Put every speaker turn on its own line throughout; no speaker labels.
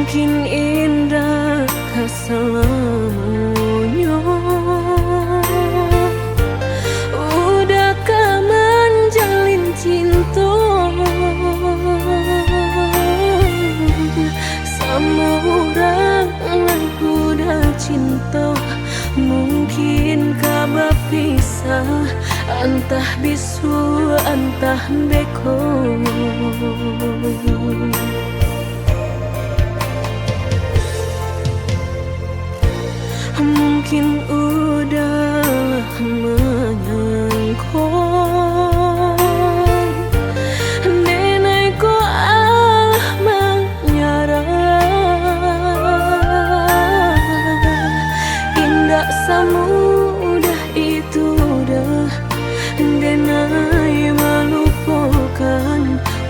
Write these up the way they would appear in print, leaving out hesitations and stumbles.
Mungkin indah kasalamunya, udahkah menjalin cinta sama orang yang udah cinta? Mungkinkah berpisah, entah bisu entah beko. Mungkin udah menyangkut nenekku menyerah. Indah semudah itu dah denai melupakan,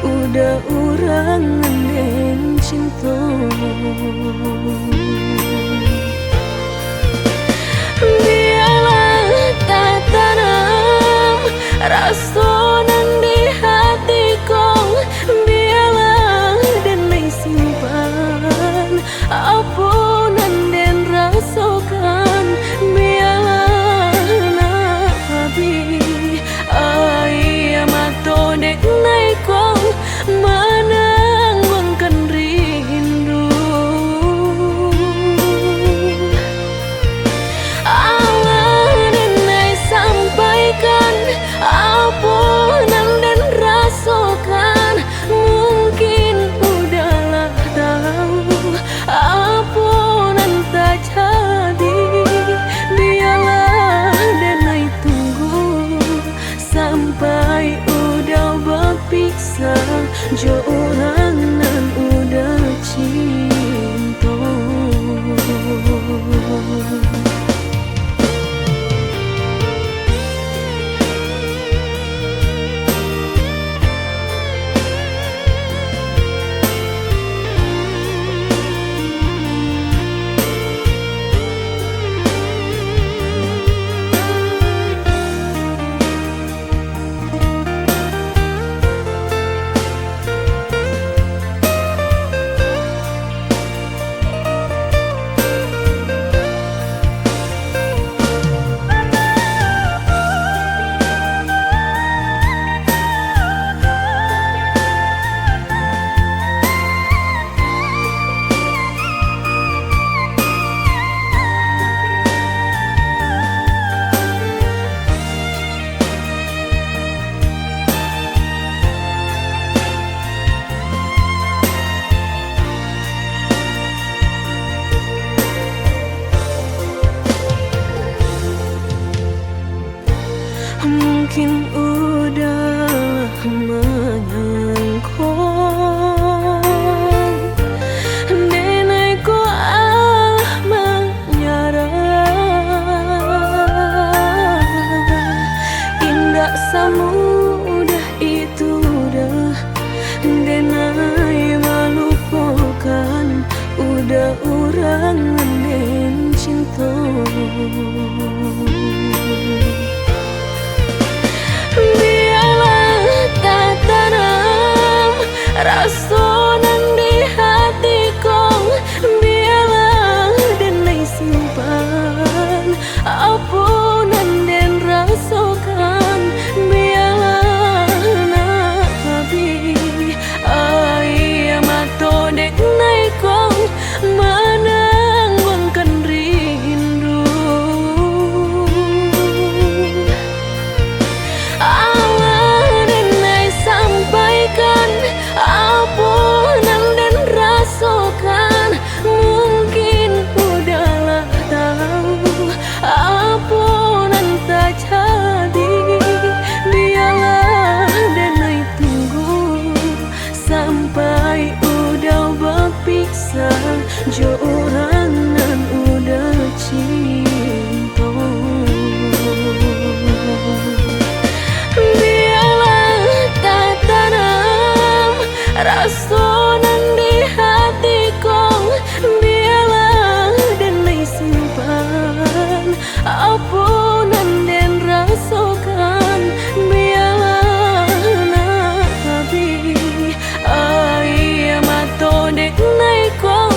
udah orang yang cinta. Rasa nang di hatiku, biarlah denai simpan apa nan den rasakan. Biarlah nak habi ai mato dek naiko menangguhkan rindu. Allah denai sampaikan apa yang dan rasakan. Mungkin udahlah tahu apa yang terjadi. Biarlah denai tunggu sampai udah berpisah jo orang yang udah cinta. Mungkin udah menyangkut nenekku menyerah. Indah semudah itu dah denai melupakan, udah orang yang cinta. Rasa nang di hatiku, biarlah denai simpan apa nan den rasakan. Biarlah nak habi ai mato dek naiko menangguhkan rindu. Allah denai sampaikan apa yang dan rasakan. Mungkin udahlah tahu apa yang terjadi. Biarlah denai tunggu sampai udah berpisah jo orang yang udah cinta. Rasa nang di hatiku, biarlah denai simpan apa yang den rasakan. Biarlah nak habi ai mato dek naiko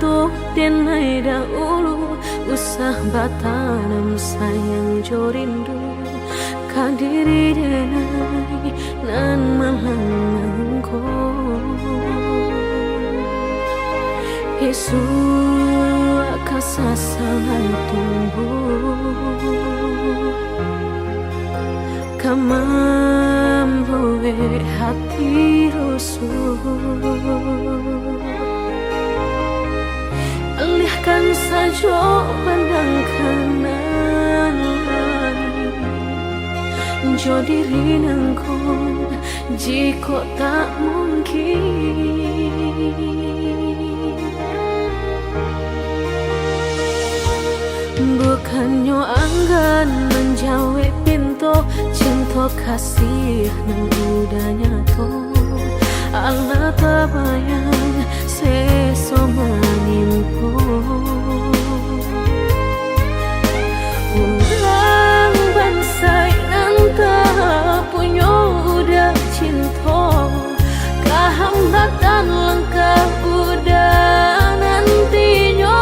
tuh denai dahulu usah batanam sayang jorindu kadiri denai nan malangko Yesu kasasangan tumbuh kamamboe hati rusuh alihkan saja pandang kanan jo diri nangkong jika tak mungkin bukannya anggan menjawab pintu cinta kasih yang udah nyatu Allah terbayang sesoma nimpo ulang bansai nanta punya udah cinta kehambatan langkah udah nantinya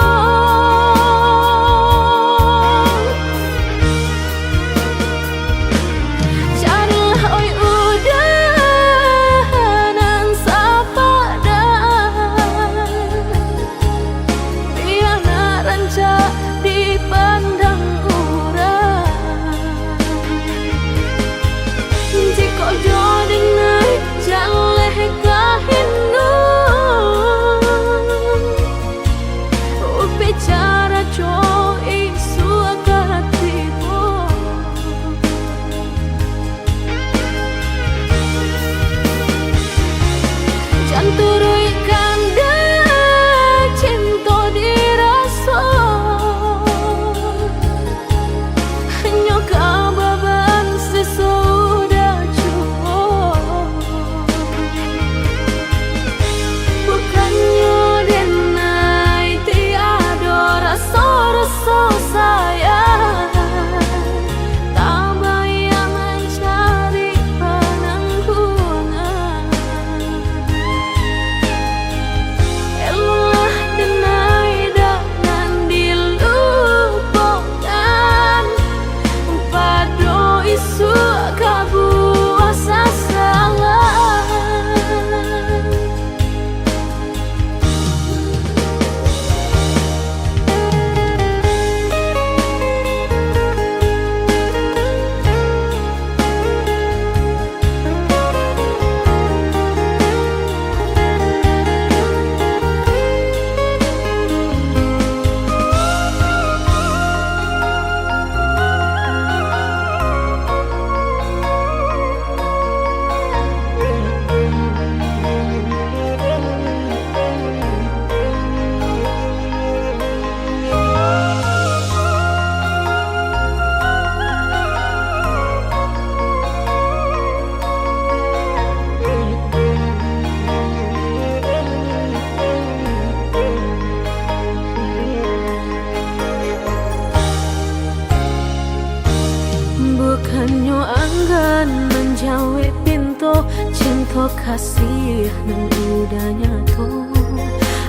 bukannya anggan menjawab pintu cinta kasih yang udah nyatu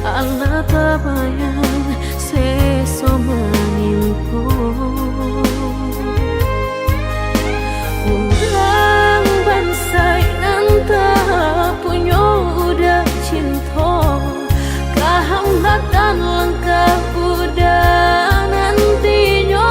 Allah terbayang sesoma nimpo ulang bansai nanta punya udah cinta kehambatan langkah udah nantinya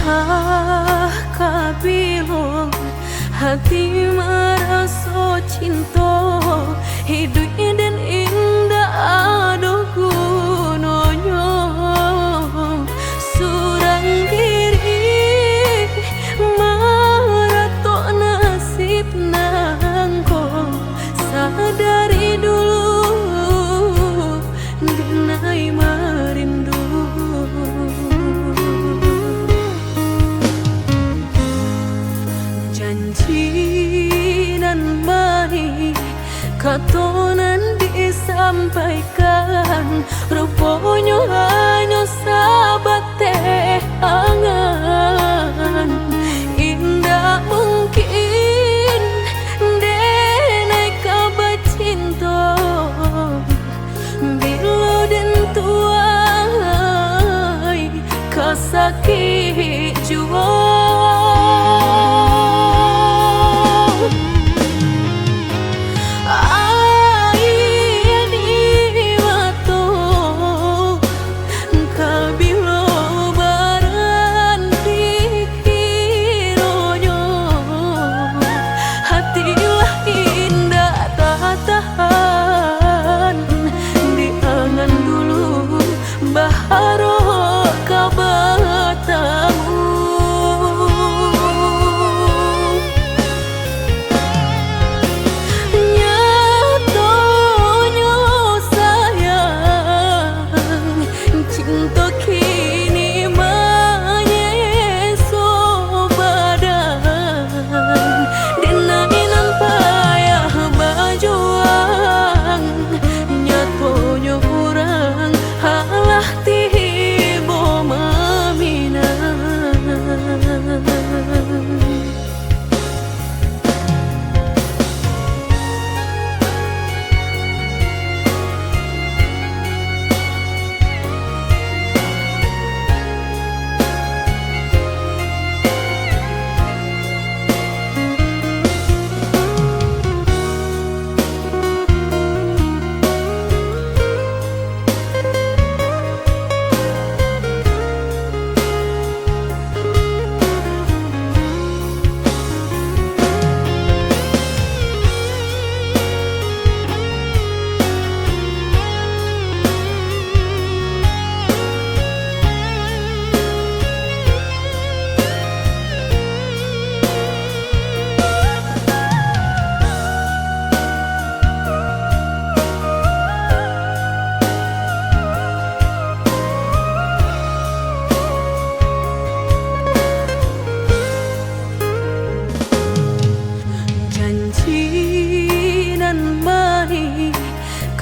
Ah kabilo hati merasa cinta hidup dan indah aduh gunanya surang diri maratok nasib nangko sadari dulu denai merindu janji nan baik katonan disampaikan rupanya hanya sahabat teh angan indah mungkin denai kabar cinta bila den tuai kasakit jua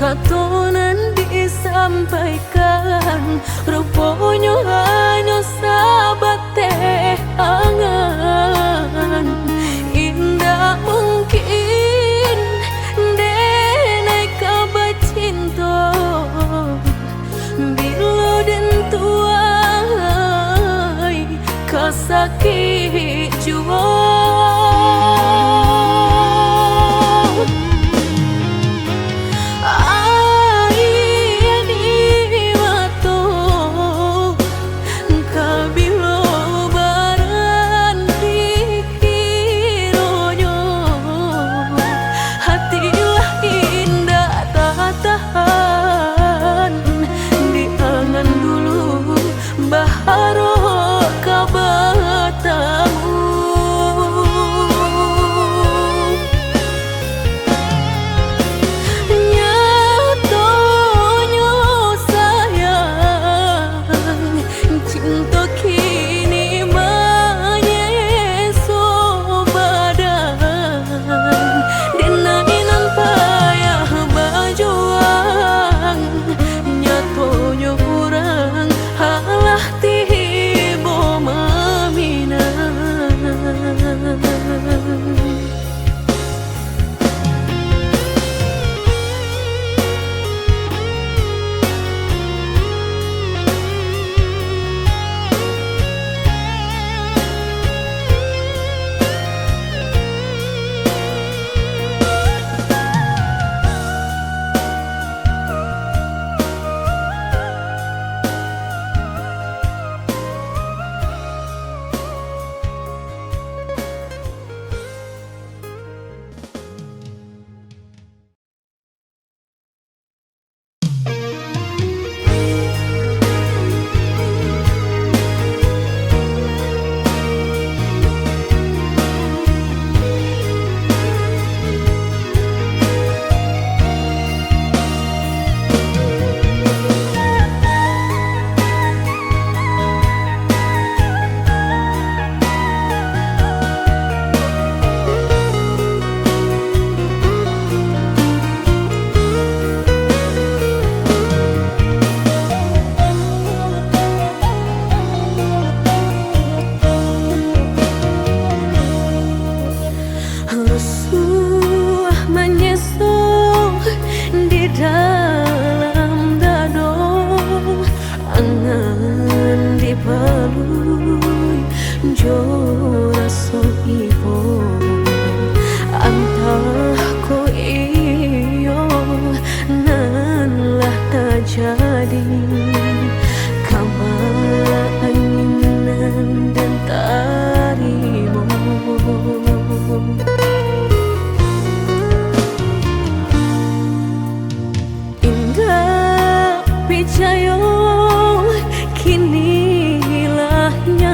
katonan disampaikan rupanya hanya sahabat teh angan indah mungkin denai kabar cinta bila den tuai kasakit jua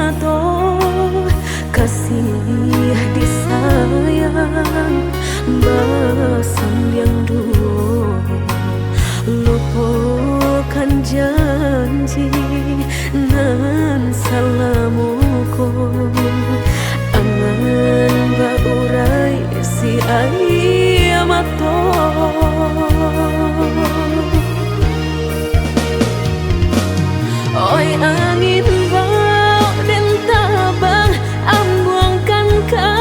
nyato kasih disayang basan yang dua lupakan janji nan salamuku angan baurai si ayamato oi angin bau dan tabang ambuangkan ke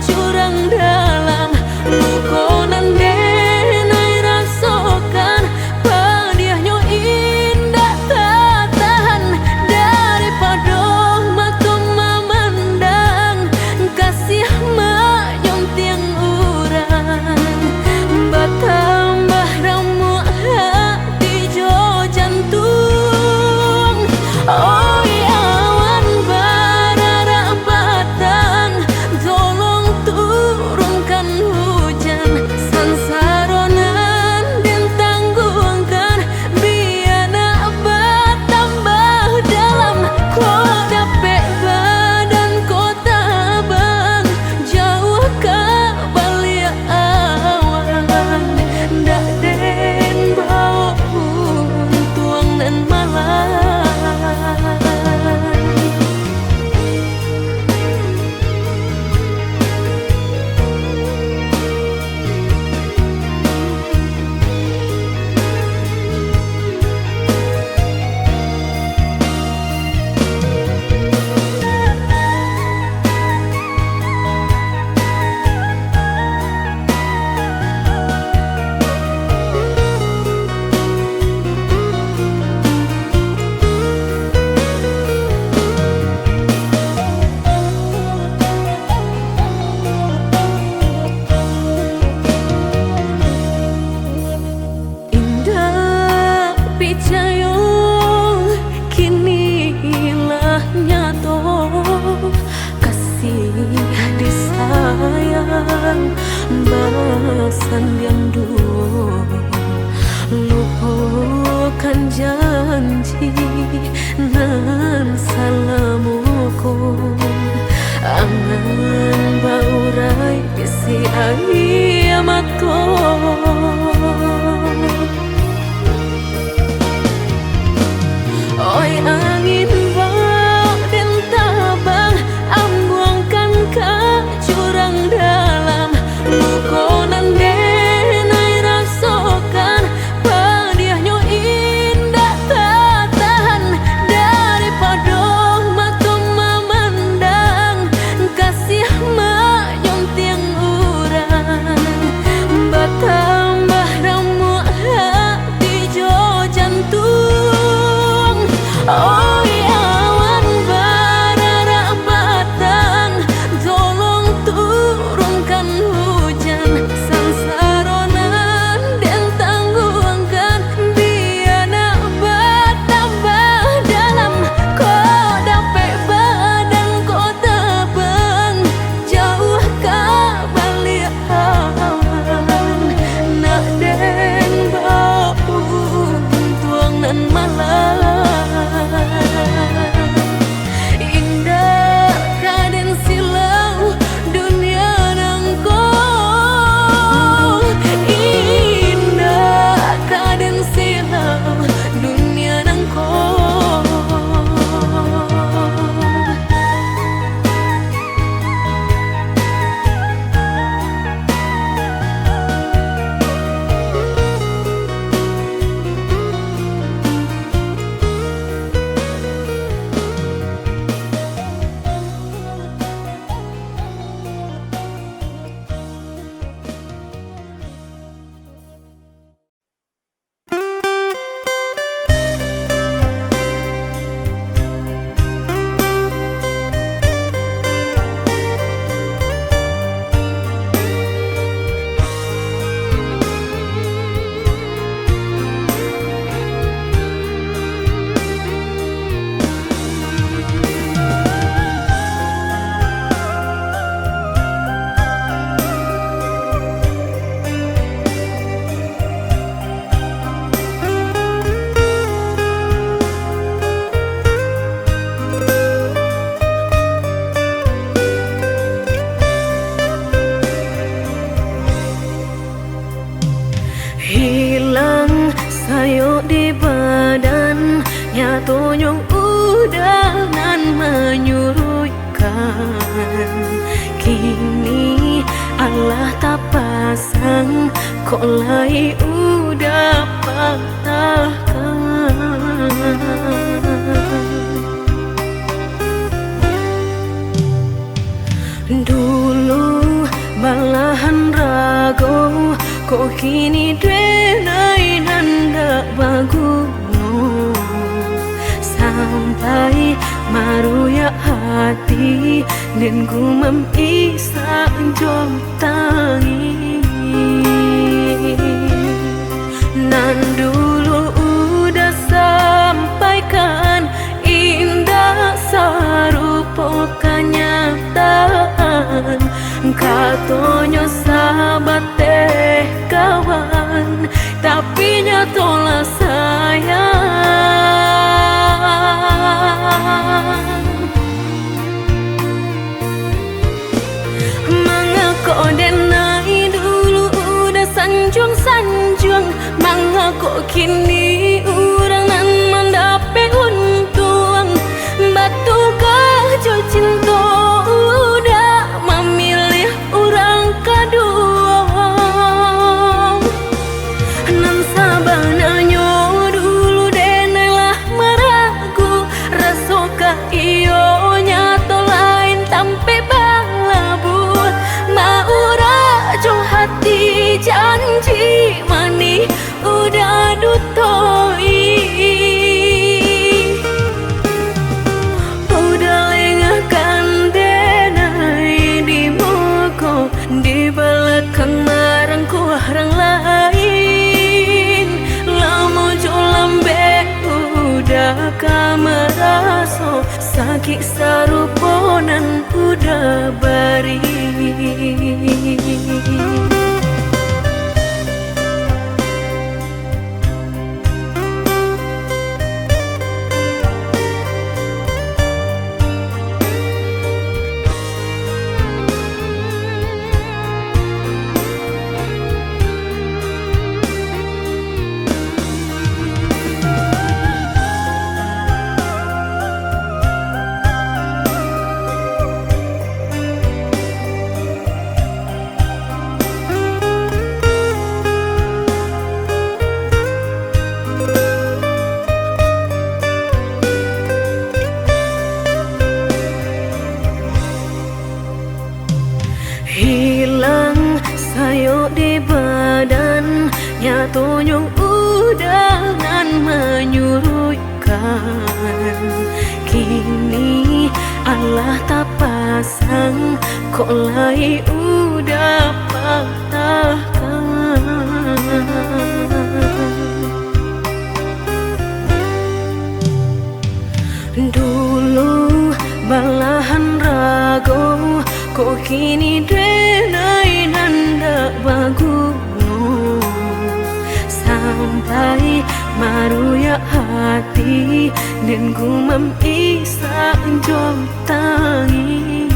jurang dalam lukonan denai rasakan padiahnya indah tak tahan daripada mata memandang kasih mayong tiang urang bertambah ramu hati jo jantung. Oi awan barara batang tolong turunkan hujan sansaronan dan tanggungkan biana bertambah dalam kau dapet badan kota bang jauh ke balik awan dak den bau tuang dan malam. Kinilah nyato kasih disayang basan yang dua lupakan janji nan salamuku angan baurai si ayamato. Oi angin bau dan tabang ambuangkan ke jurang dalam lukonan denai rasakan padiahnya indah tak tahan daripada nyatonyong udah nan menyurutkan. Kini Allah tak pasang, kok lai udah patahkan. Dulu malahan ragu, kok kini denai nanda baguno. Sampai maruya hati dan gumam isa jom tangi. Nan dulu udah sampaikan, indah sarupo kenyataan. Katonyo sahabat teh kawan, tapi nyatolah sayang. Mangako denai dulu udah sanjung-sanjung, mangako kini urang nan mendape untung. Batu kajo cinta udah memilih orang kedua. Nan sabananya dulu denailah meragu, rasoka iyo nyato lain tampe balabu. Maura jo hati janji mani udah dutoi. Di belakang marangku orang lain, lama jo lambe udah kameraso, sakit saruponan udah bari. Hilang sayo di badan, nyatonyong udah nan menyurutkan. Kini Allah tak pasang, kok lai udah patahkan. Dulu malahan ragu, kok kini denai nanda baguno. Sampai maruya hati dan gumam isa jom tangi.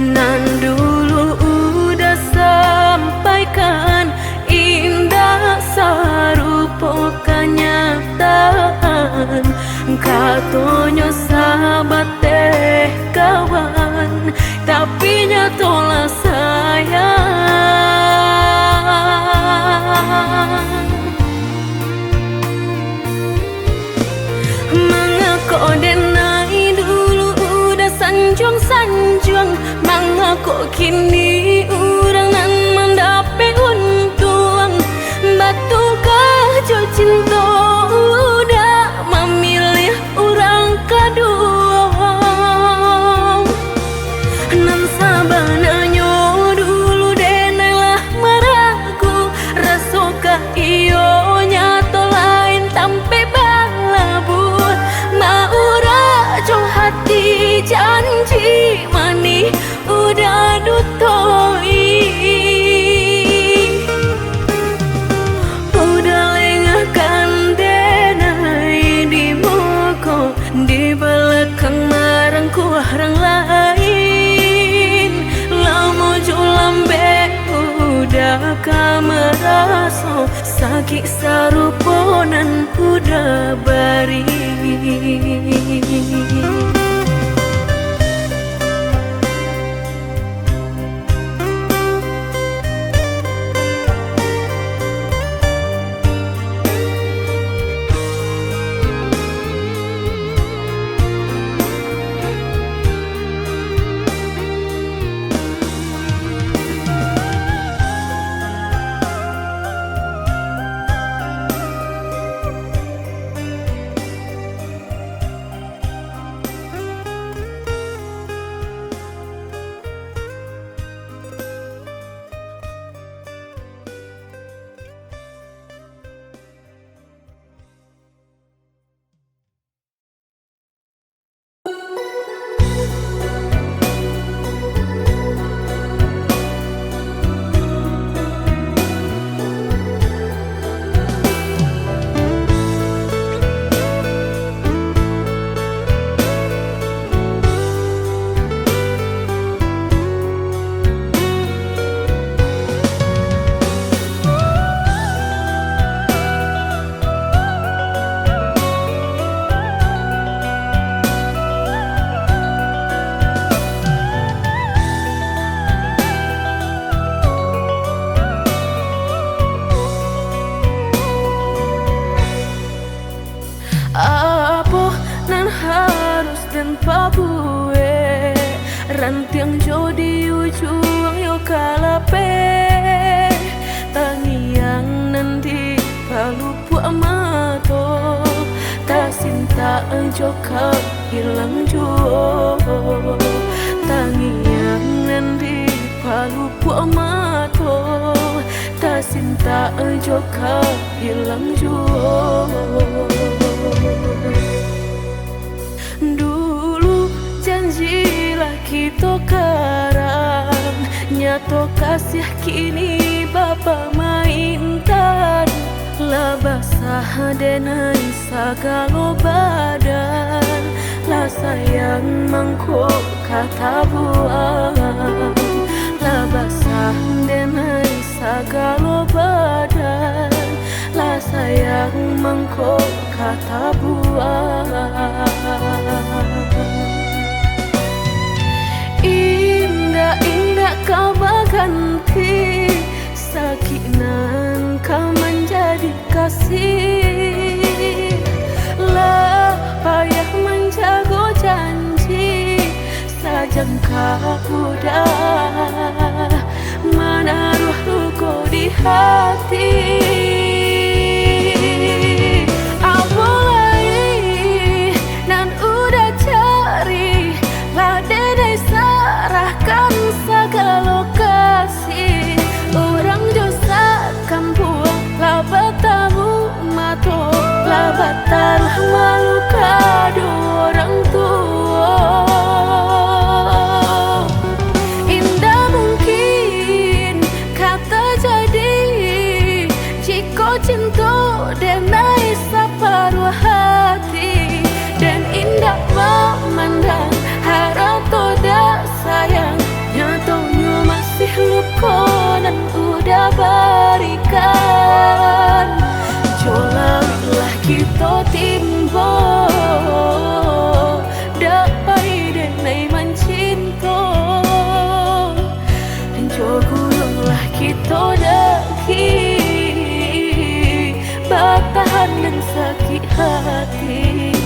Nan dulu udah sampaikan, indah sarupo kenyataan. Katonyo sahabat teh kawan, tapi nyatolah sayang. Mangako denai dulu udah sanjung-sanjung, mangako kini urang nan mendape untung. Batu kajo cinta udah memilih orang kedua. Nan sabananya dulu denailah meragu, rasoka iyo nyato lain tampe balabu. Maura jo hati janji mani udah dutoi. Di belakang marangku orang lain, lama jo lambe udah kameraso, Saki saruponan udah bari. Apa nan harus dan pabue rantiang jo di ujung yo kalape tangiang nanti palupu amato ta sinta jo hilang jo tangiang nanti palupu amato ta sinta jo hilang jo. Dulu janjilah kita karang, nyato kasih kini bapa mainkan. Lah basah denai sagalo badan, lah sayang mangkok kata buang. Lah basah denai sagalo badan, lah sayang mangkok kata buang. Indah-indah kau berganti, sakinan kau menjadi kasih. Lah payah menjaga janji, sajangka udah menaruh luka di hati. Serahkan segala lokasi, orang dosa kampung lah bertamu mato lah batal malu kado orang tua. Indah mungkin kata jadi jika cinta denai separuh hati, dan indah memandang harap toda sayang nyatonya masih luka dan udah berikan. Jolanglah kita timbo dapai denai mencinta, jogulunglah kita daki bertahan dan sakit hati.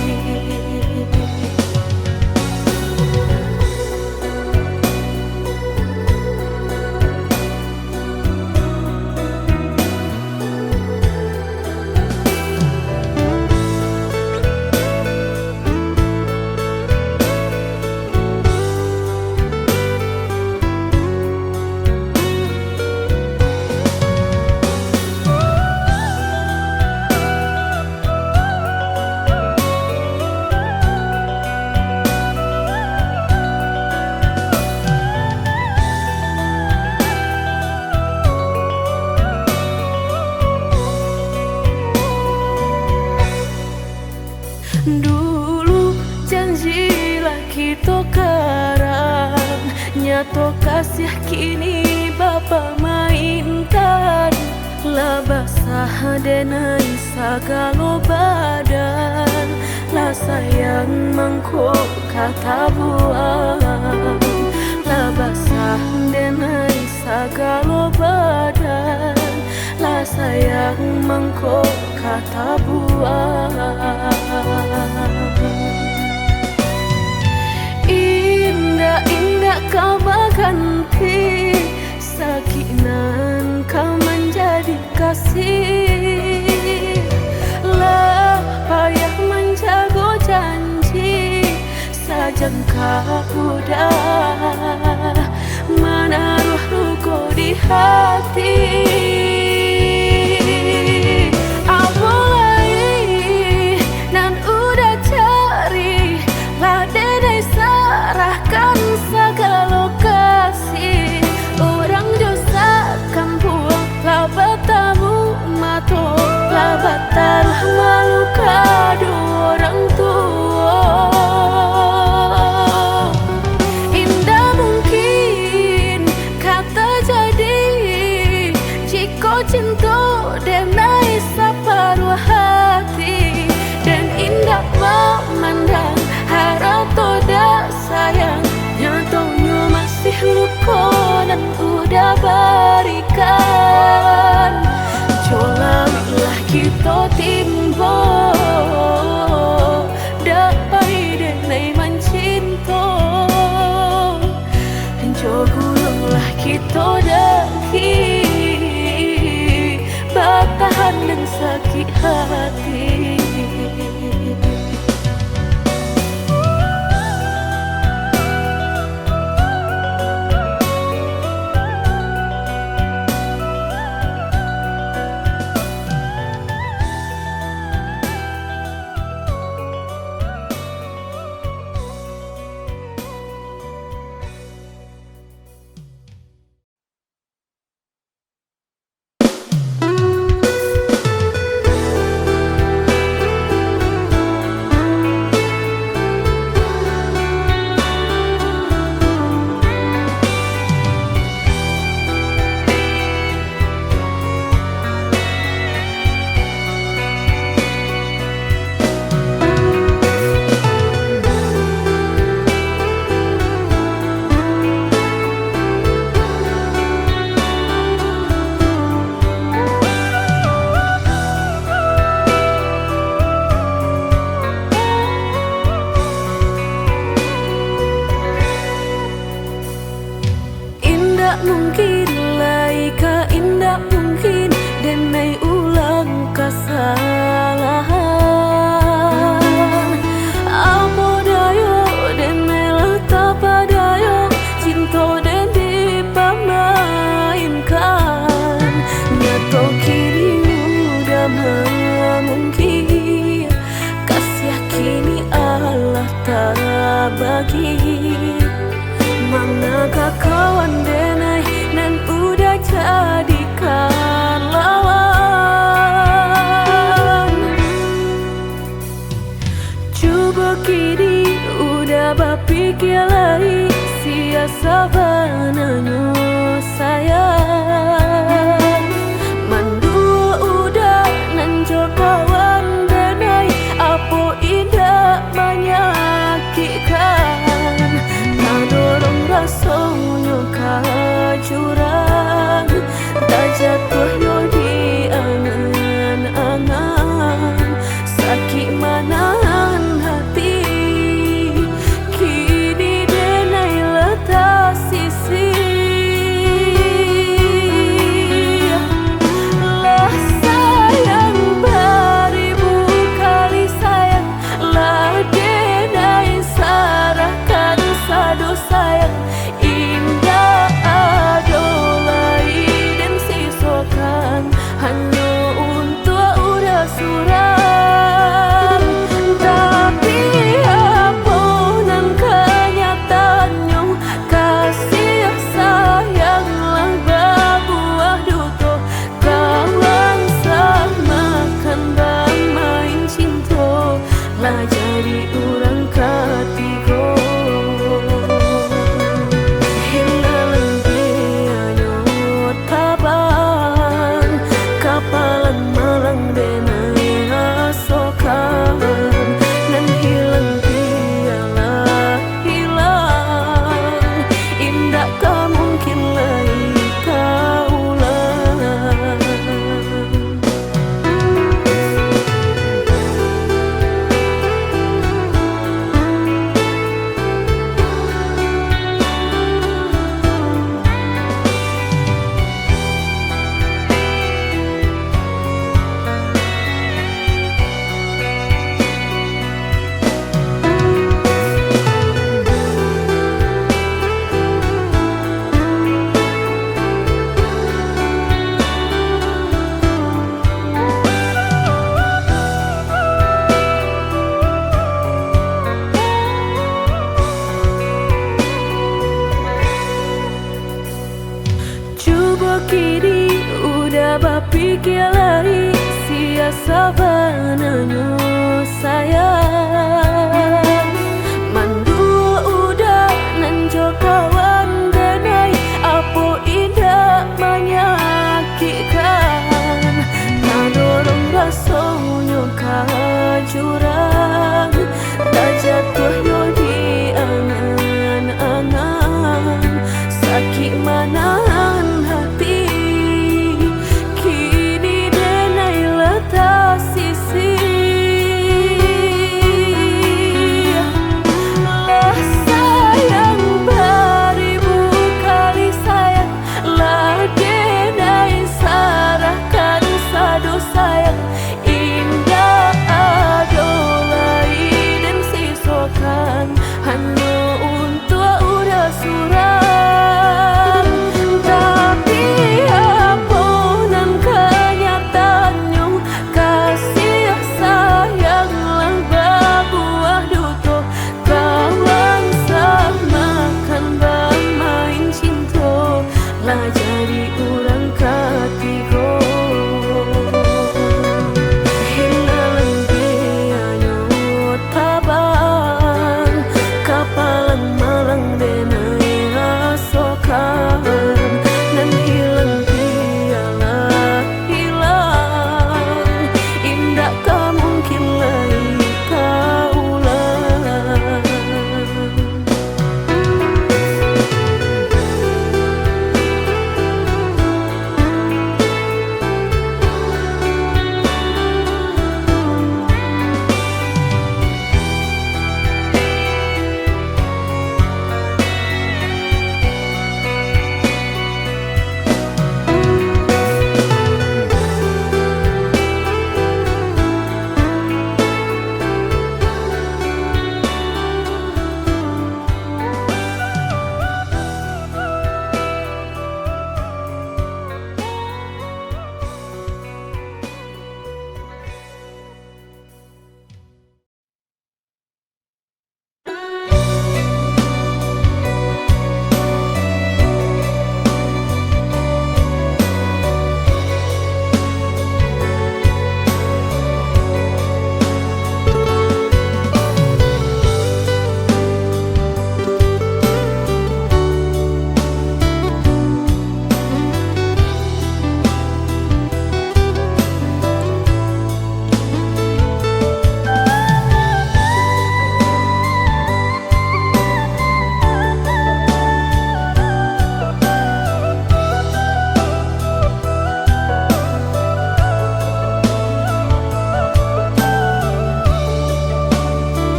Dulu janjilah kita karang, nyato kasih kini bapa mainkan. lah basah denai sagalo badan, lah sayang mangkok kata buang. Lah basah denai sagalo badan, lah sayang mangkok kata buang. Indah-indah kau berganti, sakinan kau menjadi kasih. Lah payah menjaga janji, sajangka udah menaruh luka di hati. Serahkan segala lokasi, orang dosa kampung lah bertamu mato, lah bataruh malu kado orang tua. Indah mungkin kata jadi, jika cinta denai separuh hati, dan indah memandang harap toda sayang, nyatanya masih luka dan udah berikan. Jolalah kita timbo, dapai denai mencinta. Jogullah kita daki, bertahan dan sakit hati. Mungkin laika indah mungkin denai ulang kesalahan. Apa dayo denai letak padayo, cinta den dipamainkan. Nyato kini udah mungkin, kasih kini Allah tak bagi. Manakah kawan denai dan udah jadikan lawan. Coba kini udah berpikir lagi, siasa bananya sayang. Mandua udah nanjok kawan denai, apa indah menyakitkan. Dorong rasanya kajurang, tak jatuh yo di angan-angan. Sakit manahan hati, kini denai letak sisi. Lah sayang beribu, sabananyo sayang mandu udah nanjo kawan denai apo indah menyakitkan nadorong rasonyo kajurang tak jatuh yo di angan-angan sakit manahan hati kini denai letak sisi lah sayang beribu kali sayang lah denai sarahkan sadu sayang indah adolai dan sisokan hanya untuk udah suram tapi apunan kenyataannya kasih sayang lang berbuah duto kawan samakan bermain cinta lah jadi orang ketiga hilang biayanya tabang kapalan malang denai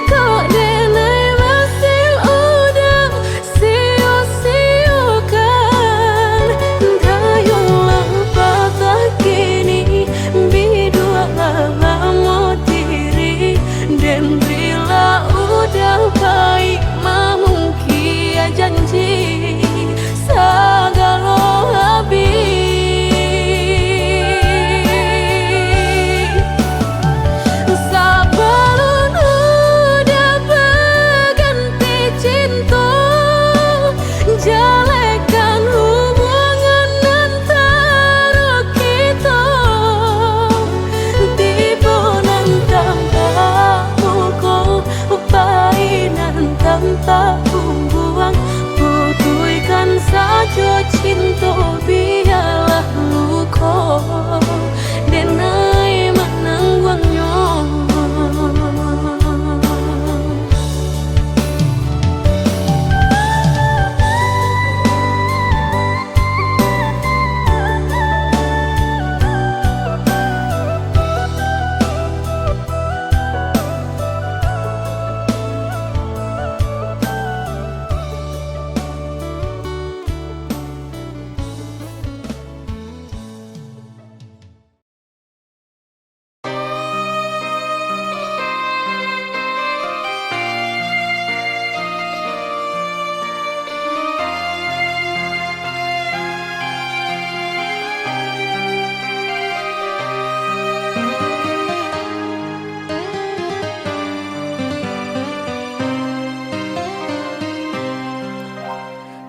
kok denai masih udah sia-siakan dayulah patah kini bidua mau diri dan bila udah baik mamungkia janji sagalo habis sabalun udah berganti cinta jalekan hubungan antara kita tiba nan tanpa pukul upainan tanpa buang putuikan saja cinta biarlah luka denai menangguangnya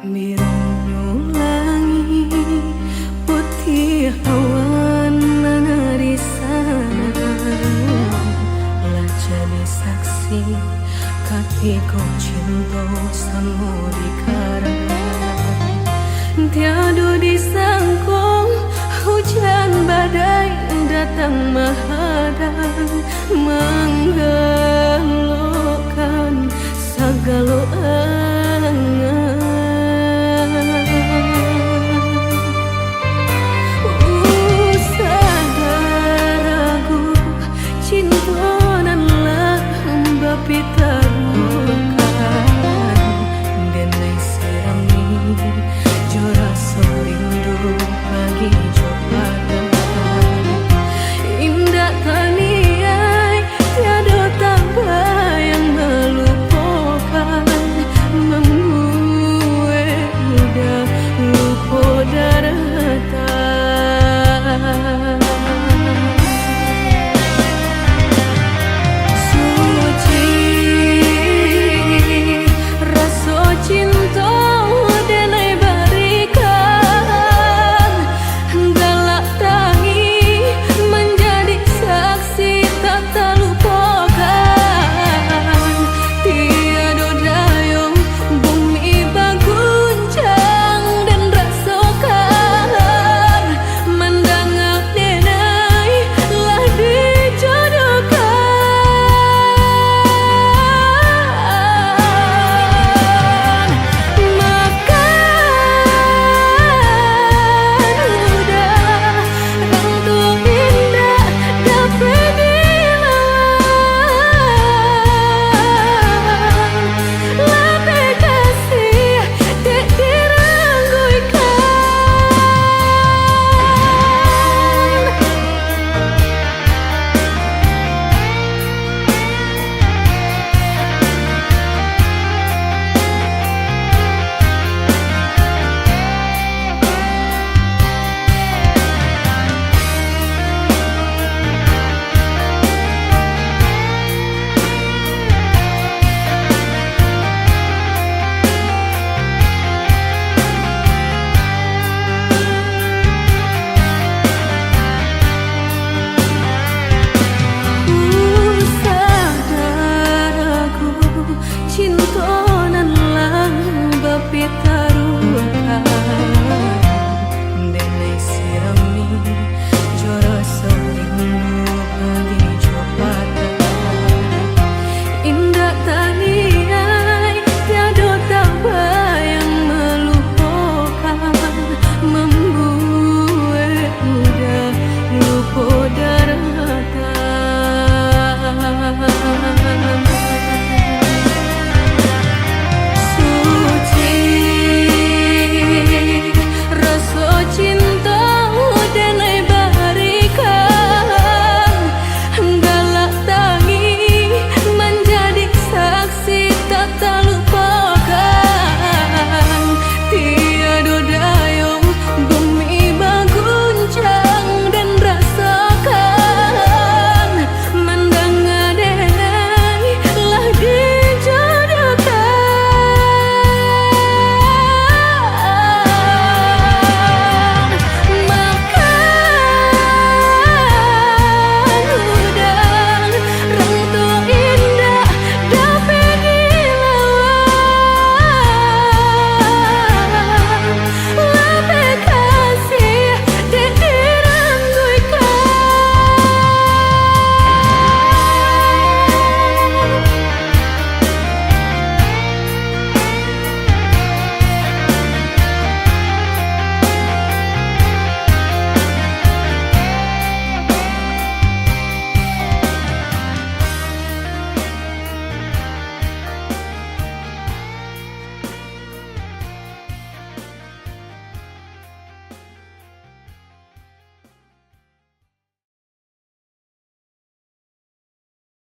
birunya langit putih awan di sana lah jadi saksi katiku cinta sama dikarang tiada disangkong hujan badai datang menghadang